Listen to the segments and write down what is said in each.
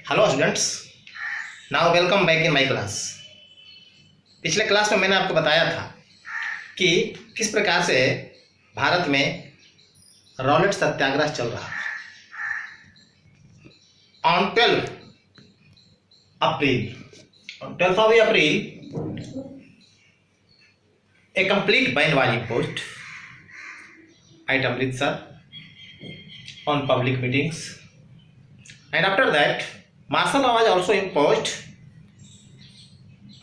Hello students, now welcome back in my class. पिछले class में मैंने आपको बताया था कि किस प्रकार से भारत में रॉलेट सत्याग्रह चल रहा है। On 12th of April, a complete ban was imposed at Amritsar on public meetings, and after that martial law was also imposed,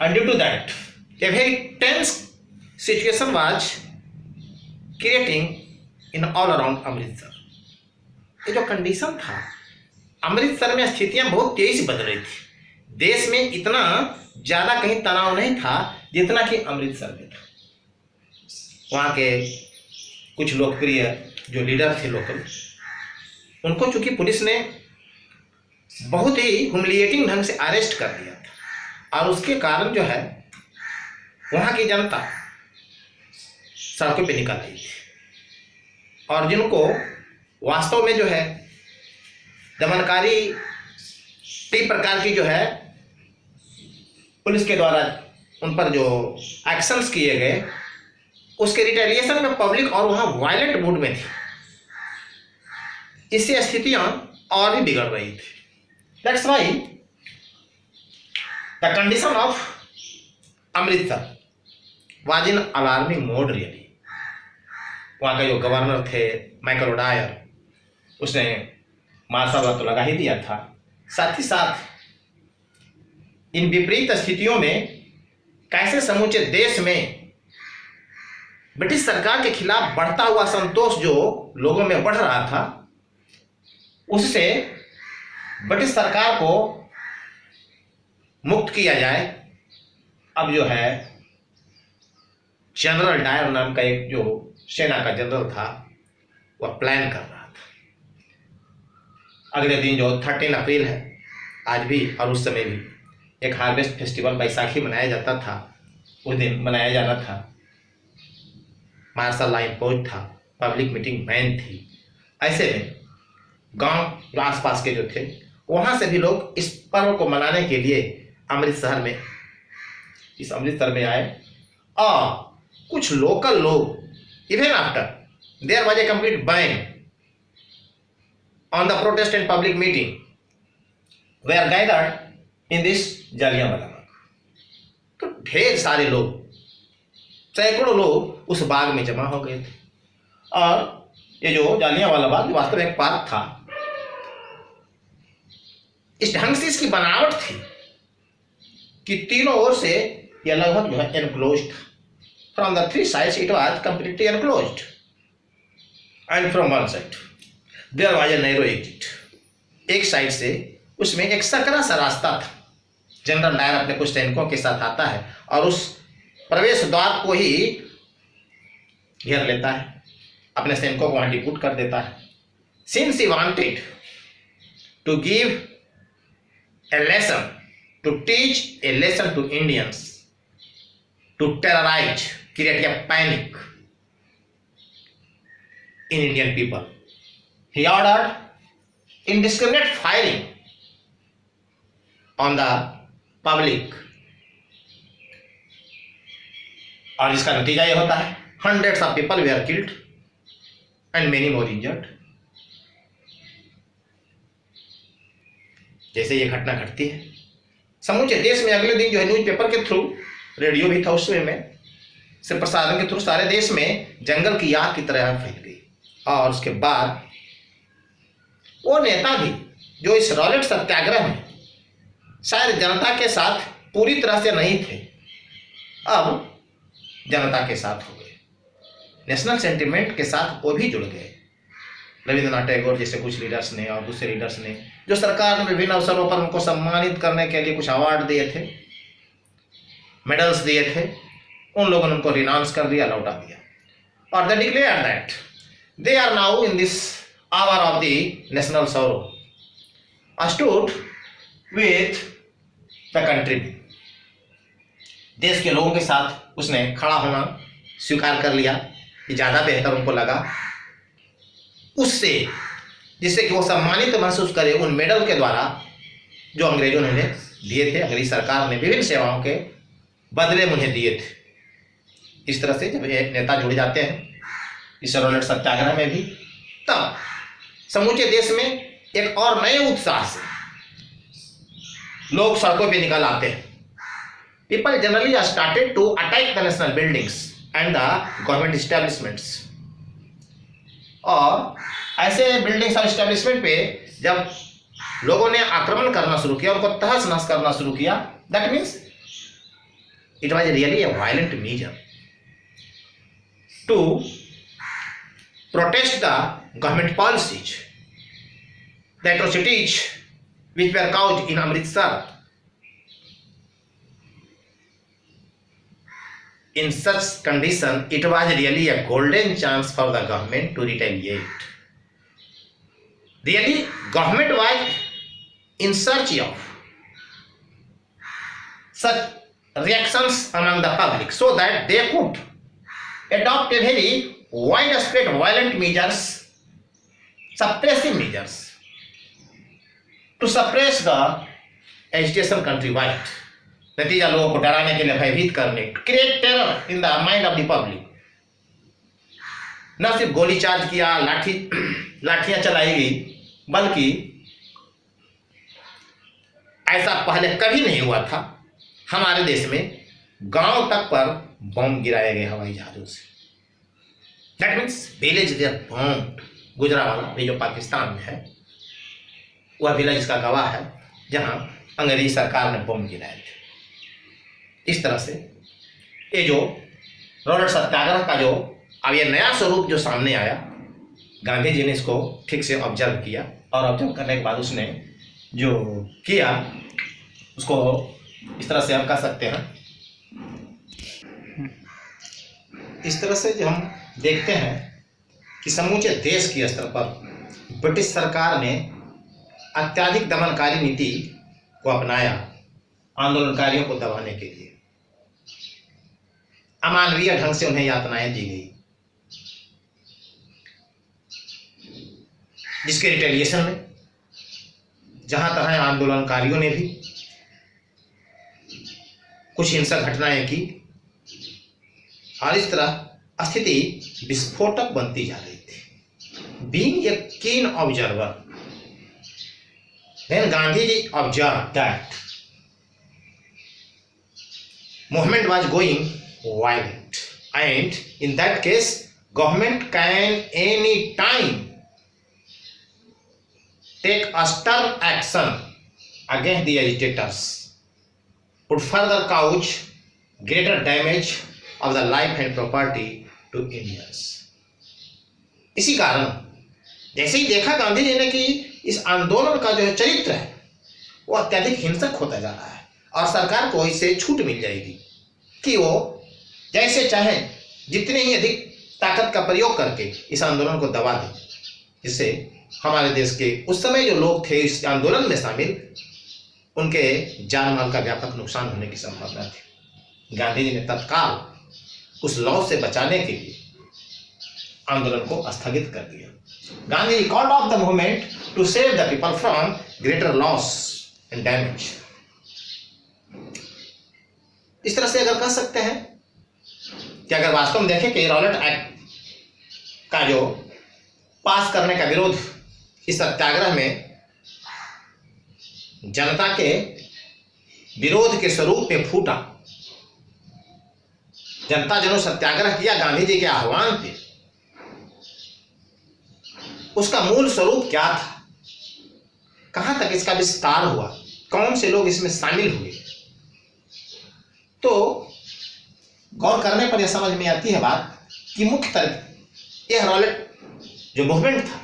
and due to that a very tense situation was creating in all around Amritsar. ये जो condition था, अमृतसर में स्थितियां बहुत तेजी से बदल रही थी। देश में इतना ज्यादा कहीं तनाव नहीं था जितना कि अमृतसर में था। वहाँ के कुछ लोकप्रिय जो लीडर थे लोकल, उनको चूंकि पुलिस ने बहुत ही ह्यूमिलिएटिंग ढंग से अरेस्ट कर दिया था, और उसके कारण जो है वहाँ की जनता सड़कों पे निकल आई थी, और जिनको वास्तव में जो है दमनकारी कई प्रकार की जो है पुलिस के द्वारा उन पर जो एक्शंस किए गए, उसके रिटेलिएशन में पब्लिक और वहाँ वायलेंट मूड में थी। इससे स्थितियां और भी बिगड़ रही थी। That's why the condition of Amritsar was in alarming mode really. वहाँ का जो गवर्नर थे माइकल ओडायर, उसने मार्शल लॉ तो लगा ही दिया था। साथ ही साथ इन विपरीत स्थितियों में कैसे समूचे देश में ब्रिटिश सरकार के खिलाफ बढ़ता हुआ असंतोष जो लोगों में बढ़ रहा था, उससे ब्रिटिश सरकार को मुक्त किया जाए। अब जो है जनरल डायर नाम का एक जो सेना का जनरल था, वह प्लान कर रहा था। अगले दिन जो 13 अप्रैल है, आज भी और उस समय भी एक हार्वेस्ट फेस्टिवल बैसाखी मनाया जाता था, उस दिन मनाया जाना था। मार्शल लॉ इम्पोज था, पब्लिक मीटिंग बैन थी। ऐसे में गांव आसपास के जो थे, वहां से भी लोग इस पर्व को मनाने के लिए अमृतसर में आए, और कुछ लोकल लोग even after there was a complete ban on the protest and public meeting were gathered in this Jallianwala Bagh. तो ढेर सारे लोग, सैकड़ों लोग उस बाग में जमा हो गए थे। और ये जो जालियांवाला बाग वास्तव में एक पार्क था। इस ढंग से इसकी बनावट थी कि तीनों ओर से यह लगभग जो है एनक्लोज्ड था। From the 3 sides it was completely enclosed, and from one side there was a narrow exit। एक साइड से उसमें एक सकरा सा रास्ता था। जनरल डायर अपने कुछ सैनिकों के साथ आता है और उस प्रवेश द्वार को ही घेर लेता है, अपने सैनिकों को वहां डिप्यूट कर देता है। Since he wanted to give a lesson, to teach a lesson to Indians, to terrorize, create a panic in Indian people, he ordered indiscriminate firing on the public, और इसका नतीजा यह होता है hundreds of people were killed and many more injured। जैसे ये घटना घटती है समूचे देश में, अगले दिन जो है न्यूज़पेपर के थ्रू, रेडियो भी था उस समय में, से प्रसारण के थ्रू सारे देश में जंगल की आग की तरह फैल गई। और उसके बाद वो नेता भी जो इस रॉलेट सत्याग्रह में शायद जनता के साथ पूरी तरह से नहीं थे, अब जनता के साथ हो गए, नेशनल सेंटिमेंट के साथ वो भी जुड़ गए। रविंद्रनाथ टैगोर जैसे कुछ लीडर्स ने और दूसरे लीडर्स ने, जो सरकार ने विभिन्न अवसरों पर उनको सम्मानित करने के लिए कुछ अवार्ड दिए थे, मेडल्स दिए थे, उन लोगों ने उनको रिनाउंस कर दिया, लौटा दिया, और they declare that they are now in this hour of the national sorrow stood with the country. देश के लोगों के साथ उसने खड़ा होना स्वीकार कर लिया कि ज़्यादा बेहतर उनको लगा उससे, जिससे कि वो सम्मानित महसूस करे उन मेडल के द्वारा जो अंग्रेजों ने उन्हें दिए थे, अंग्रेज सरकार ने विभिन्न सेवाओं के बदले में उन्हें दिए थे। इस तरह से जब एक नेता जुड़ जाते हैं इस रॉलेट सत्याग्रह में भी, तब समूचे देश में एक और नए उत्साह से लोग सड़कों पे निकल आते हैं। People generally started to attack the national buildings and the government establishments. और ऐसे बिल्डिंग्स और इस्टेब्लिशमेंट पे जब लोगों ने आक्रमण करना शुरू किया, उनको तहस नहस करना शुरू किया, that means it was really a violent measure to protest the government policies. The atrocities which were caused in Amritsar. In such condition, it was really a golden chance for the government to retaliate. Really, government was in search of such reactions among the public so that they could adopt a very widespread violent measures, suppressive measures, to suppress the agitation countrywide. नतीजा लोगों को डराने के लिए, भयभीत करने, create terror in the mind of the public. न सिर्फ गोली चार्ज किया, लाठियां चलाई गई, बल्कि ऐसा पहले कभी नहीं हुआ था। हमारे देश में गांव तक पर बम गिराए गए हवाई जहाजों से। That means village there bomb. Gujranwala ये जो पाकिस्तान में है, वह विलेज इसका गवाह है जहां अंग्रेजी सरकार ने बम गिराए थे। इस तरह से ये जो रॉलेट सत्याग्रह का जो अब ये नया स्वरूप जो सामने आया, गांधी जी ने इसको ठीक से ऑब्जर्व किया, और ऑब्जर्व करने के बाद उसने जो किया उसको इस तरह से हम कह सकते हैं। इस तरह से जो हम देखते हैं कि समूचे देश के स्तर पर ब्रिटिश सरकार ने अत्यधिक दमनकारी नीति को अपनाया आंदोलनकारियों को दबाने के लिए। अमानवीय ढंग से उन्हें यातनाएं दी गई, जिसके रिटेलिएशन में जहां तहां आंदोलनकारियों ने भी कुछ हिंसक घटनाएं की, और इस तरह स्थिति विस्फोटक बनती जा रही थी। बीइंग ए कीन observer, then Gandhi ji observed that movement was going violent, and in that case government can any time take a stern action against the agitators, would further cause greater damage of the life and property to Indians. इसी कारण जैसे ही देखा गांधी जी ने कि इस आंदोलन का जो चरित्र है वो अत्यधिक हिंसक होता जा रहा है, और सरकार को इससे छूट मिल जाएगी कि वो जैसे चाहे जितने ही अधिक ताकत का प्रयोग करके इस आंदोलन को दबा दें, जिससे हमारे देश के उस समय जो लोग थे इस आंदोलन में शामिल, उनके जान माल का व्यापक नुकसान होने की संभावना थी। गांधी जी ने तत्काल उस लॉ से बचाने के लिए आंदोलन को स्थगित कर दिया। Gandhi called off the movement to save the people from greater loss and damage. इस तरह से अगर कह सकते हैं कि अगर वास्तव में देखें कि रॉलेट एक्ट का जो पास करने का विरोध इस सत्याग्रह में जनता के विरोध के स्वरूप में फूटा, जनता जनों सत्याग्रह किया गांधी जी के आह्वान पे, उसका मूल स्वरूप क्या था, कहां तक इसका विस्तार हुआ, कौन से लोग इसमें शामिल हुए, तो गौर करने पर यह समझ में आती है बात कि मुख्यतः यह रॉलेट जो मूवमेंट था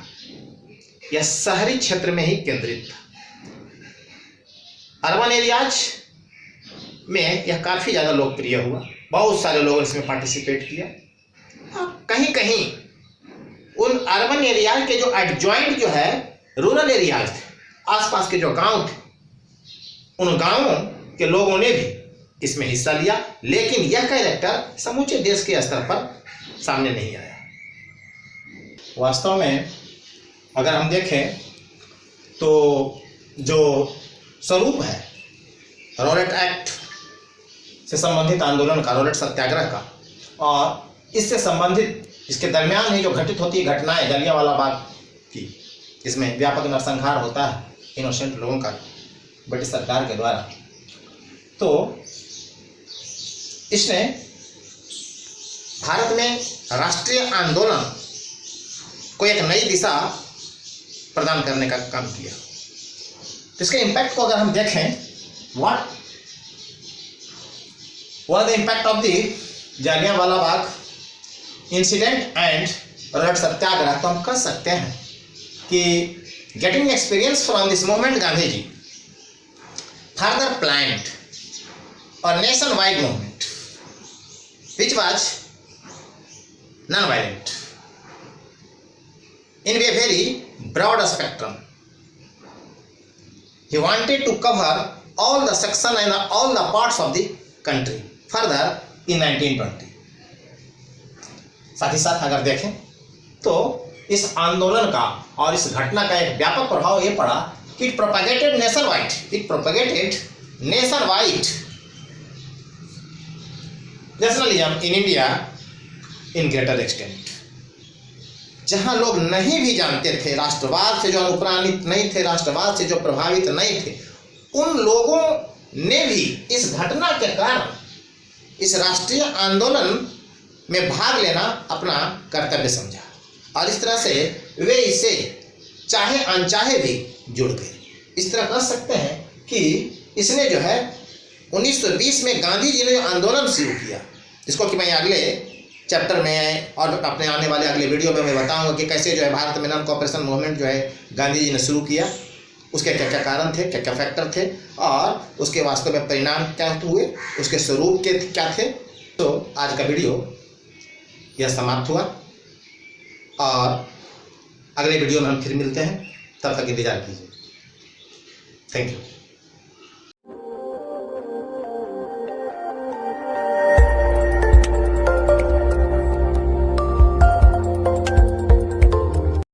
यह शहरी क्षेत्र में ही केंद्रित था। अर्बन एरियाज में यह काफी ज्यादा लोकप्रिय हुआ, बहुत सारे लोगों ने इसमें पार्टिसिपेट किया। कहीं कहीं उन अर्बन एरियाज के जो एडजॉइंट जो है रूरल एरियाज थे, आसपास के जो गांव थे, उन गांवों के लोगों ने भी इसमें हिस्सा लिया, लेकिन यह कैरेक्टर समूचे देश के स्तर पर सामने नहीं आया। वास्तव में अगर हम देखें तो जो स्वरूप है रॉलेट एक्ट से संबंधित आंदोलन का, रॉलेट सत्याग्रह का, और इससे संबंधित इसके दरमियान ही जो घटित होती है घटनाएं जलियांवाला बाग की, इसमें व्यापक नरसंहार होता है इनोसेंट लोगों का ब्रिटिश सरकार के द्वारा, तो इसने भारत में राष्ट्रीय आंदोलन को एक नई दिशा प्रदान करने का काम किया। तो इसके इम्पैक्ट को अगर हम देखें, what the impact of the Jallianwala Bagh incident and Rowlatt Satyagraha, तो हम कह सकते हैं कि getting experience from this movement Gandhi ji further planned और nationwide movement which was non-violent in a very broad spectrum. He wanted to cover all the section and all the parts of the country further in 1920. साथ ही साथ अगर देखें तो इस आंदोलन का और इस घटना का एक व्यापक प्रभाव ये पड़ा कि it propagated nationwide nationalism in India in greater extent. जहां लोग नहीं भी जानते थे, राष्ट्रवाद से जो अनुप्राणित नहीं थे, राष्ट्रवाद से जो प्रभावित नहीं थे, उन लोगों ने भी इस घटना के कारण इस राष्ट्रीय आंदोलन में भाग लेना अपना कर्तव्य समझा, और इस तरह से वे इससे चाहे अनचाहे भी जुड़ गए। इस तरह कह सकते हैं कि इसने जो है 1920 में गांधी जी ने जो आंदोलन शुरू किया, जिसको कि मैं अगले चैप्टर में और अपने आने वाले अगले वीडियो में मैं बताऊंगा कि कैसे जो है भारत में नॉन कोऑपरेशन मूवमेंट जो है गांधी जी ने शुरू किया, उसके क्या क्या कारण थे, क्या क्या फैक्टर थे, और उसके वास्तव में परिणाम क्या हुए, उसके स्वरूप के क्या थे। तो आज का वीडियो यह समाप्त हुआ, और अगले वीडियो में हम फिर मिलते हैं, तब तक इंतजार कीजिए। Thank you.